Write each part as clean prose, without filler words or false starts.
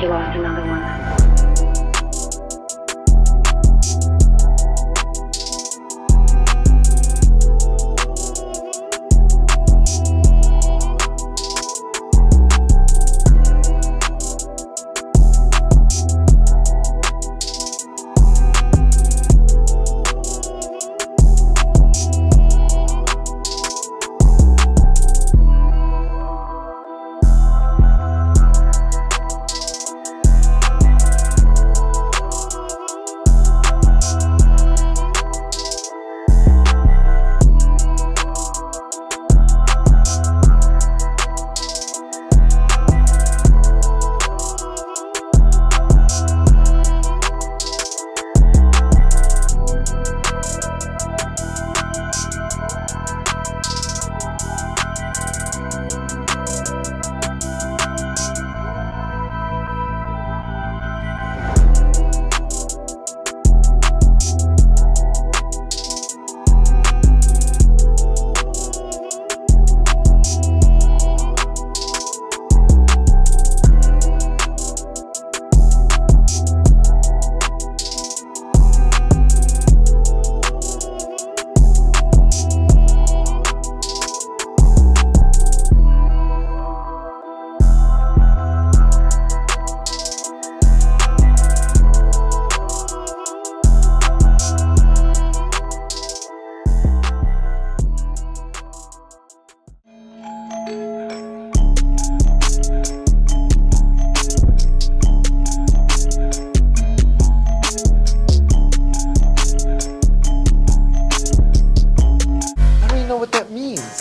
you lost another one.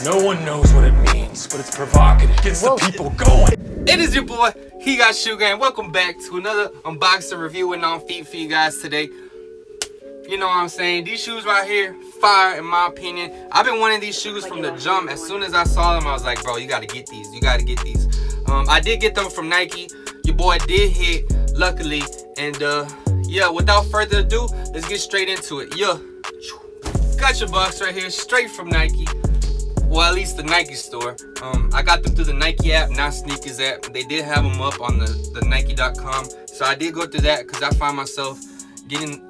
No one knows what it means, but it's provocative. Gets the people going. It is your boy, He Got Shoe Gang. Welcome back to another unboxing review and on feet for you guys today. You know what I'm saying? These shoes right here, fire in my opinion. I've been wanting these shoes from the jump. As soon as I saw them, I was like, bro, you gotta get these. You gotta get these. I did get them from Nike. Your boy did hit, luckily. And yeah, without further ado, let's get straight into it. Yeah, got your box right here, straight from Nike. Well, at least the Nike store. I got them through the Nike app, not Sneakers app. They did have them up on the Nike.com. So I did go through that because I find myself getting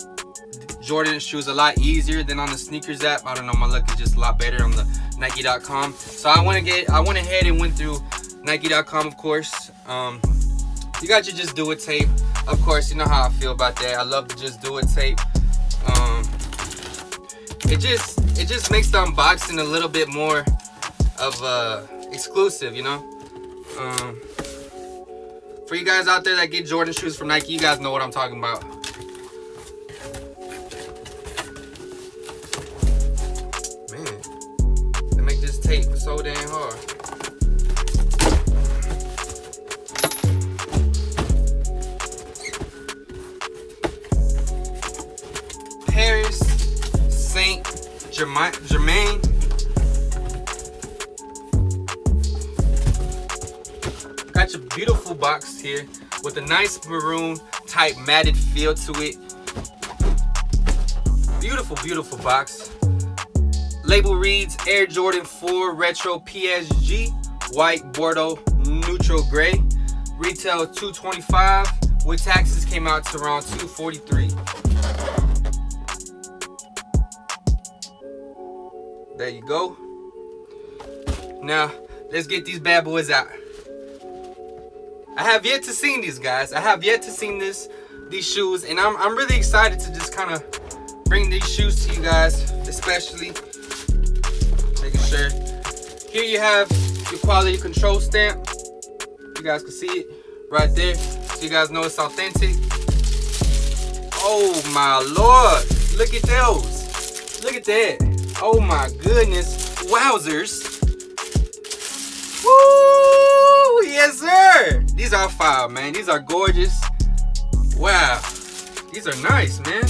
Jordan shoes a lot easier than on the Sneakers app. I don't know, my luck is just a lot better on the Nike.com. So I went ahead and went through Nike.com, of course. You got your Just Do It tape. Of course, you know how I feel about that. I love the Just Do It tape. It just makes the unboxing a little bit more of exclusive, you know. For you guys out there that get Jordan shoes from Nike, you guys know what I'm talking about. Man, they make this tape so damn hard. Paris Saint-Germain. Got your beautiful box here with a nice maroon type matted feel to it. Beautiful, beautiful box. Label reads Air Jordan 4 Retro PSG, white, Bordeaux, neutral gray. Retail $225. With taxes came out to around $243. There you go. Now, let's get these bad boys out. I have yet to see these guys. I have yet to see these shoes, and I'm really excited to just kind of bring these shoes to you guys, especially making sure. Here you have your quality control stamp. You guys can see it right there, so you guys know it's authentic. Oh my lord, look at those. Look at that. Oh my goodness, wowzers. Woo, yes sir. These are fire, man. These are gorgeous. Wow, these are nice, man.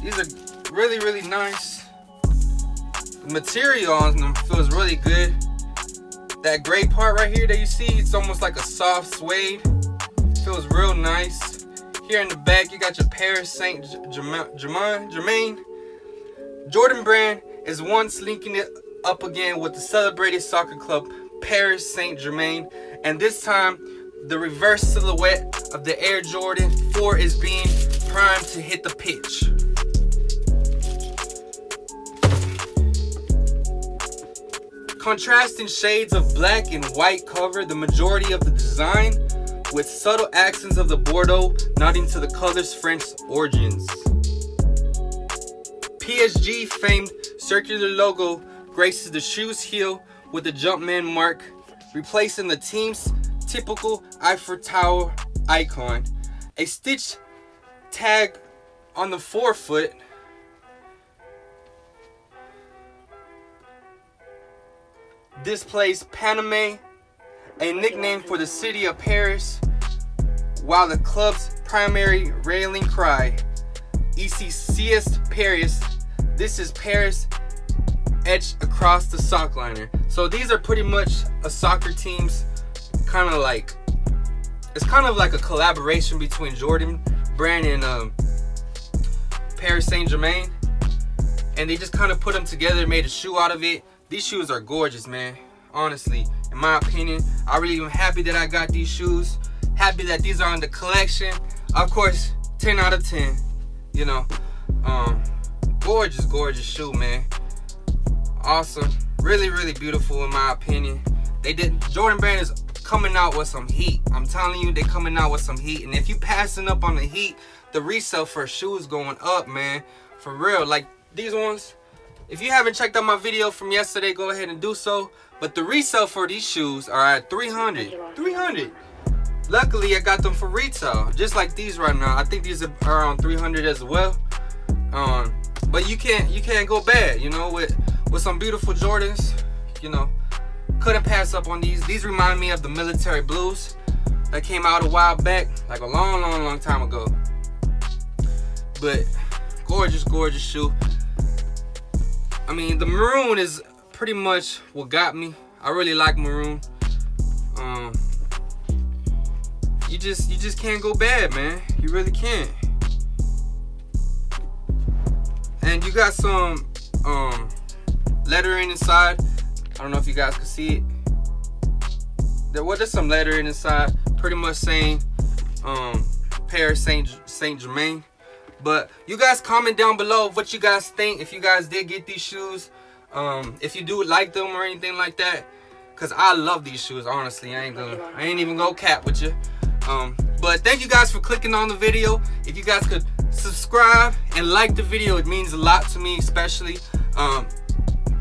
These are really, really nice. The material on them feels really good. That gray part right here that you see, it's almost like a soft suede. Feels real nice. Here in the back, you got your Paris Saint-Germain. Jordan brand is once linking it up again with the celebrated soccer club Paris Saint-Germain, and this time the reverse silhouette of the Air Jordan 4 is being primed to hit the pitch. Contrasting shades of black and white cover the majority of the design, with subtle accents of the Bordeaux nodding to the color's French origins. PSG famed circular logo graces the shoe's heel with the Jumpman mark, replacing the team's typical Eiffel Tower icon. A stitched tag on the forefoot displays Paname, a nickname for the city of Paris, while the club's primary rallying cry, Ici c'est Paris, this is Paris, etched across the sock liner. So these are pretty much a soccer team's kind of like, it's kind of like a collaboration between Jordan brand and Paris Saint-Germain, and they just kind of put them together, made a shoe out of it. These shoes are gorgeous, man. Honestly, in my opinion, I really am happy that I got these shoes. Happy that these are in the collection. Of course, 10 out of 10. You know, gorgeous shoe, man. Awesome, really beautiful in my opinion. Jordan brand is coming out with some heat. I'm telling you, they're coming out with some heat. And if you passing up on the heat, the resale for shoes going up, man. For real, like these ones. If you haven't checked out my video from yesterday, go ahead and do so. But the resale for these shoes are at $300. Luckily, I got them for retail, just like these right now. I think these are around $300 as well. But you can't go bad, you know, with some beautiful Jordans. You know, couldn't pass up on these. These remind me of the military blues that came out a while back, like a long time ago. But gorgeous shoe. I mean, the maroon is pretty much what got me. I really like maroon. You just can't go bad, man. You really can't. And you got some lettering inside. I don't know if you guys can see it. There's some lettering inside, pretty much saying Paris Saint-Germain. But you guys comment down below what you guys think, if you guys did get these shoes, if you do like them or anything like that, because I love these shoes. Honestly, I ain't even gonna cap with you. But thank you guys for clicking on the video. If you guys could subscribe and like the video, it means a lot to me, especially.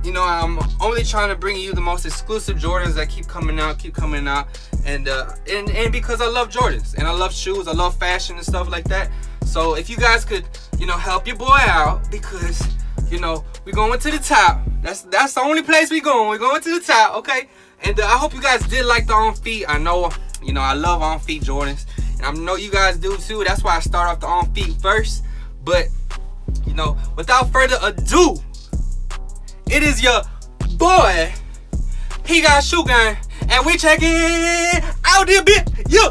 You know, I'm only trying to bring you the most exclusive Jordans that keep coming out, and because I love Jordans and I love shoes, I love fashion and stuff like that. So if you guys could, you know, help your boy out, because, you know, we're going to the top. That's the only place we're going to the top, okay? And I hope you guys did like the on feet. I know, you know, I love on feet Jordans, and I know you guys do too. That's why I start off the on feet first. But, you know, without further ado, it is your boy, He Got Shoe Gang, and we checking out the bit. Yeah.